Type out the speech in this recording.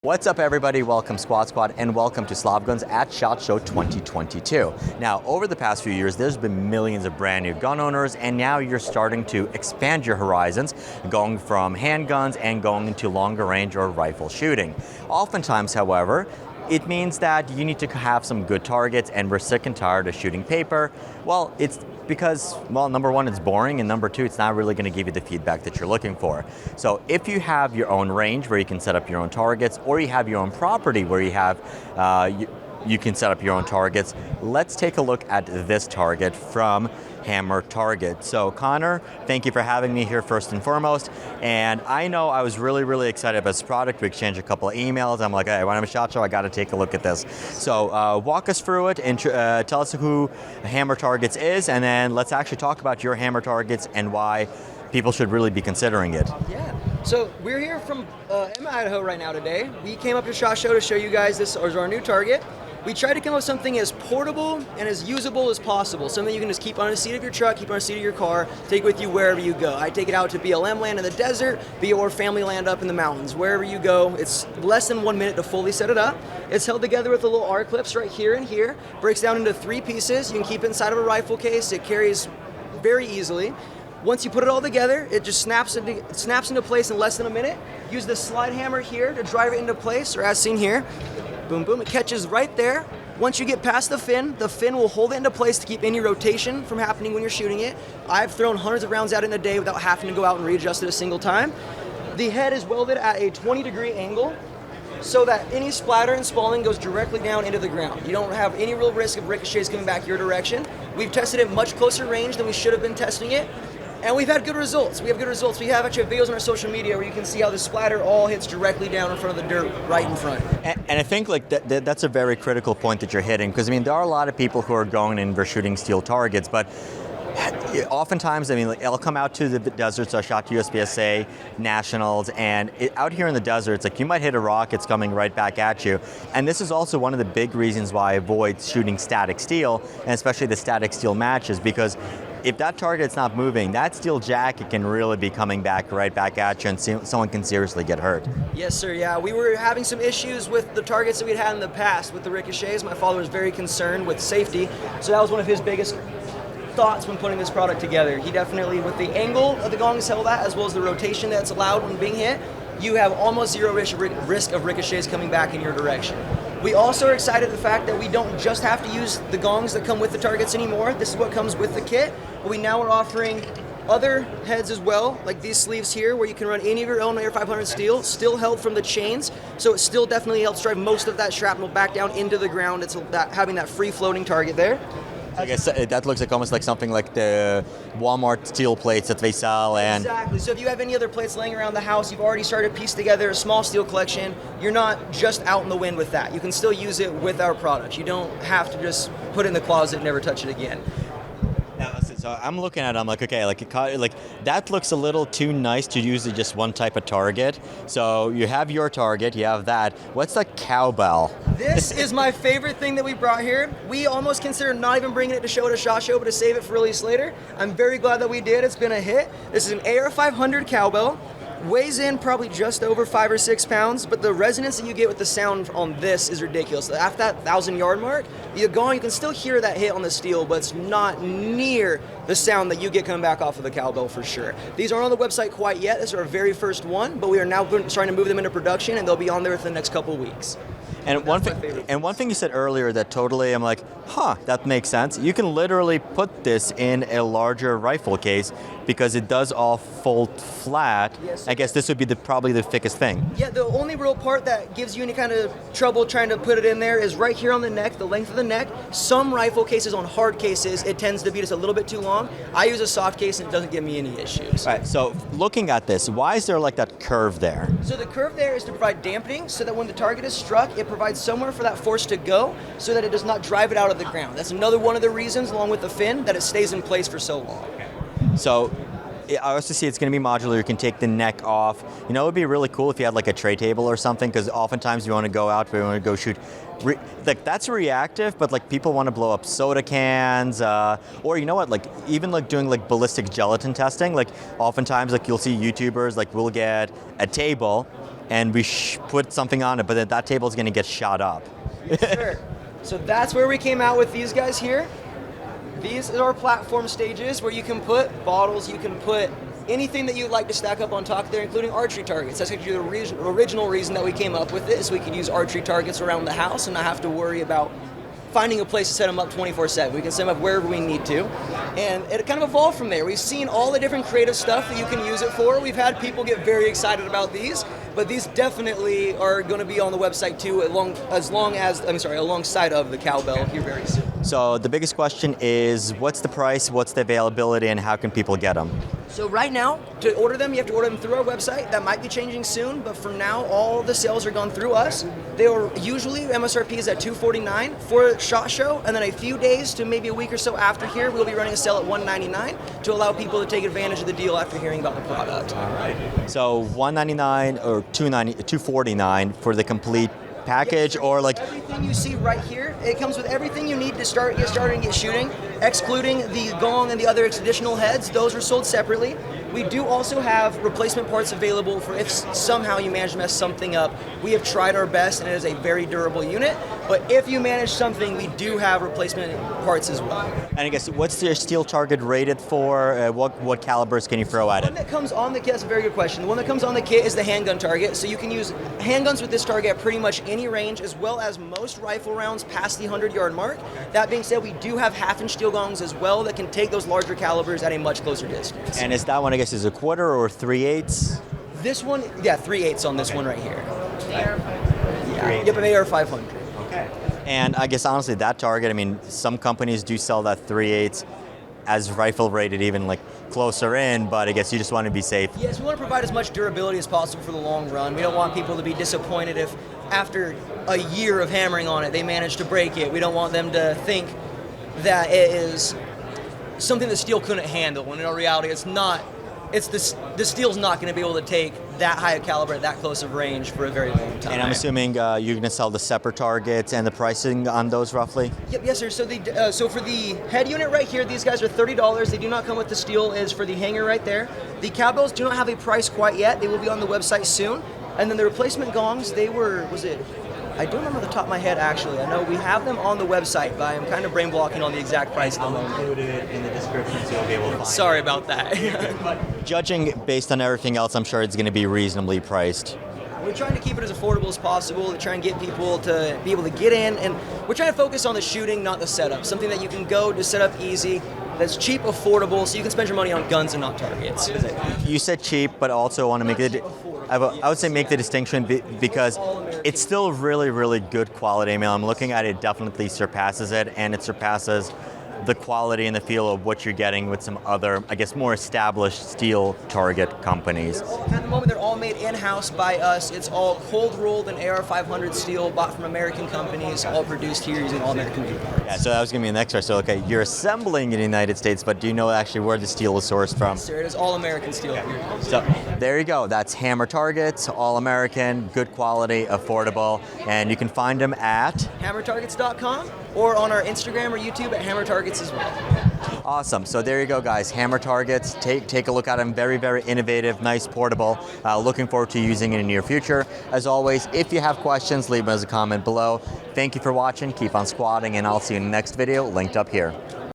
What's up everybody, welcome Squad, and welcome to Slav Guns at SHOT Show 2022. Now, over the past few years, there's been millions of brand new gun owners, and now you're starting to expand your horizons, going from handguns and going into longer range or rifle shooting. Oftentimes, however, it means that you need to have some good targets, and we're sick and tired of shooting paper. Well, it's because, well, number one, it's boring, and number two, it's not really going to give you the feedback that you're looking for. So if you have your own range where you can set up your own targets, or you have your own property where you have you can set up your own targets, let's take a look at this target from Handgun Target. So Connor, thank you for having me here first and foremost. And I know I was really excited about this product. We exchanged a couple of emails. I'm like, hey, when I'm a SHOT Show, I got to take a look at this. So walk us through it and tell us who Handgun Targets is, and then let's actually talk about your Handgun Targets and why people should really be considering it. Yeah. So we're here from in Idaho right now today. We came up to SHOT Show to show you guys this is our new target. We tried to come up with something as portable and as usable as possible, something you can just keep on the seat of your truck, keep on the seat of your car, take with you wherever you go. I take it out to BLM land in the desert, or family land up in the mountains. Wherever you go, it's less than 1 minute to fully set it up. It's held together with a little R clips right here and here. Breaks down into 3 pieces. You can keep it inside of a rifle case. It carries very easily. Once you put it all together, it just snaps into place in less than a minute. Use the slide hammer here to drive it into place, or as seen here. Boom, boom, it catches right there. Once you get past the fin will hold it into place to keep any rotation from happening when you're shooting it. I've thrown hundreds of rounds out in a day without having to go out and readjust it a single time. The head is welded at a 20-degree angle so that any splatter and spalling goes directly down into the ground. You don't have any real risk of ricochets coming back your direction. We've tested it much closer range than we should have been testing it. And we've had good results. We have actually videos on our social media where you can see how the splatter all hits directly down in front of the dirt right in front. And I think like that's a very critical point that you're hitting, because I mean there are a lot of people who are going and they're shooting steel targets, but oftentimes, I mean, like, I'll come out to the deserts. I shot USPSA Nationals, and out here in the desert, it's like you might hit a rock, it's coming right back at you. And this is also one of the big reasons why I avoid shooting static steel, and especially the static steel matches, because if that target's not moving, that steel jacket can really be coming back right back at you, and someone can seriously get hurt. Yes, sir, yeah. We were having some issues with the targets that we'd had in the past with the ricochets. My father was very concerned with safety, so that was one of his biggest thoughts when putting this product together. He definitely, with the angle of the gongs held at, as well as the rotation that's allowed when being hit, you have almost zero risk of ricochets coming back in your direction. We also are excited at the fact that we don't just have to use the gongs that come with the targets anymore. This is what comes with the kit, but we now are offering other heads as well, like these sleeves here, where you can run any of your own AR 500 steel, still held from the chains, so it still definitely helps drive most of that shrapnel back down into the ground. It's having that free floating target there. I guess that looks like almost like something like the Walmart steel plates that they sell. And exactly. So if you have any other plates laying around the house, you've already started to piece together a small steel collection, you're not just out in the wind with that. You can still use it with our products. You don't have to just put it in the closet and never touch it again. Now, so I'm looking at it, I'm like, okay, like that looks a little too nice to use just one type of target. So you have your target, you have that. What's the Cowbell? This is my favorite thing that we brought here. We almost considered not even bringing it to show at a SHOT Show, but to save it for release later. I'm very glad that we did. It's been a hit. This is an AR 500 Cowbell. Weighs in probably just over 5 or 6 pounds, but the resonance that you get with the sound on this is ridiculous. After that 1,000-yard mark, you can still hear that hit on the steel, but it's not near the sound that you get coming back off of the Cowbell for sure. These aren't on the website quite yet. This is our very first one, but we are now starting to move them into production, and they'll be on there within the next couple of weeks. And one thing you said earlier that totally, I'm like, that makes sense. You can literally put this in a larger rifle case because it does all fold flat. Yes. I guess this would be probably the thickest thing. Yeah, the only real part that gives you any kind of trouble trying to put it in there is right here on the neck, the length of the neck. Some rifle cases on hard cases, it tends to be just a little bit too long. I use a soft case and it doesn't give me any issues. All right, so looking at this, why is there like that curve there? So the curve there is to provide dampening so that when the target is struck, it provides somewhere for that force to go so that it does not drive it out of the ground. That's another one of the reasons, along with the fin, that it stays in place for so long. So I also see it's going to be modular. You can take the neck off. You know, it would be really cool if you had like a tray table or something, because oftentimes you want to go out, we want to go shoot. Like that's reactive, but like people want to blow up soda cans, or you know what, like even like doing like ballistic gelatin testing. Like oftentimes, like you'll see YouTubers like will get a table, and we put something on it, but then that table is going to get shot up. Yes, sir. So that's where we came out with these guys here. These are our platform stages where you can put bottles, you can put anything that you'd like to stack up on top there, including archery targets. That's actually the original reason that we came up with it, is we could use archery targets around the house and not have to worry about finding a place to set them up 24/7. We can set them up wherever we need to. And it kind of evolved from there. We've seen all the different creative stuff that you can use it for. We've had people get very excited about these, but these definitely are going to be on the website too, alongside of the Cowbell here very soon. So the biggest question is, what's the price, what's the availability, and how can people get them? So right now, to order them, you have to order them through our website. That might be changing soon, but for now, all the sales are gone through us. They are usually, MSRP is at $249 for SHOT Show, and then a few days to maybe a week or so after here, we'll be running a sale at $199 to allow people to take advantage of the deal after hearing about the product. All right. So $199 or $249 for the complete package, or like everything you see right here, it comes with everything you need to get started and get shooting, excluding the gong and the other additional heads. Those are sold separately. We do also have replacement parts available for if somehow you manage to mess something up. We have tried our best, and it is a very durable unit, but if you manage something, we do have replacement parts as well. And I guess, what's your steel target rated for? What calibers can you throw at The one that comes on the kit, that's a very good question. The one that comes on the kit is the handgun target, so you can use handguns with this target at pretty much any range, as well as most rifle rounds past the 100-yard mark. That being said, we do have half-inch steel gongs as well that can take those larger calibers at a much closer distance. And is that one, I guess, is a quarter or 3/8? This one, yeah, 3/8 on this one right here. Yeah. Yep, an AR-500. Okay. And I guess honestly, that target, I mean, some companies do sell that 3/8 as rifle rated, even like closer in, but I guess you just want to be safe. Yes, we want to provide as much durability as possible for the long run. We don't want people to be disappointed if after a year of hammering on it, they manage to break it. We don't want them to think that it is something the steel couldn't handle, when in reality it's not. The steel's not going to be able to take that high a caliber at that close of range for a very long time. And I'm assuming you're going to sell the separate targets, and the pricing on those roughly? Yep, yes, sir. So so for the head unit right here, these guys are $30. They do not come with the steel. Is for the hanger right there. The Cowbells do not have a price quite yet. They will be on the website soon. And then the replacement gongs, they were, I don't remember the top of my head actually. I know we have them on the website, but I'm kind of brain blocking on the exact price. I'll include it in the description so you'll be able to find it. Sorry about that. But judging based on everything else, I'm sure it's going to be reasonably priced. We're trying to keep it as affordable as possible to try and get people to be able to get in, and we're trying to focus on the shooting, not the setup. Something that you can go to set up easy, that's cheap, affordable, so you can spend your money on guns and not targets. You said cheap, but also want to make it. I would say make the distinction because it's still really, really good quality. I mean, I'm looking at it, it definitely surpasses it, and it surpasses the quality and the feel of what you're getting with some other, I guess, more established steel target companies. At the moment, they're all made in-house by us. It's all cold-rolled and AR-500 steel, bought from American companies, all produced here using all American parts. Yeah, so that was going to be the next question. So, okay, you're assembling in the United States, but do you know actually where the steel is sourced from? Yes, sir, it is all American steel here. So there you go. That's Hammer Targets, all American, good quality, affordable, and you can find them at HammerTargets.com or on our Instagram or YouTube at Hammer Targets as well. Awesome. So there you go, guys. Hammer Targets. Take a look at them. Very, very innovative, nice, portable. Looking forward to using it in the near future. As always, if you have questions, leave them as a comment below. Thank you for watching. Keep on squatting, and I'll see you in the next video linked up here.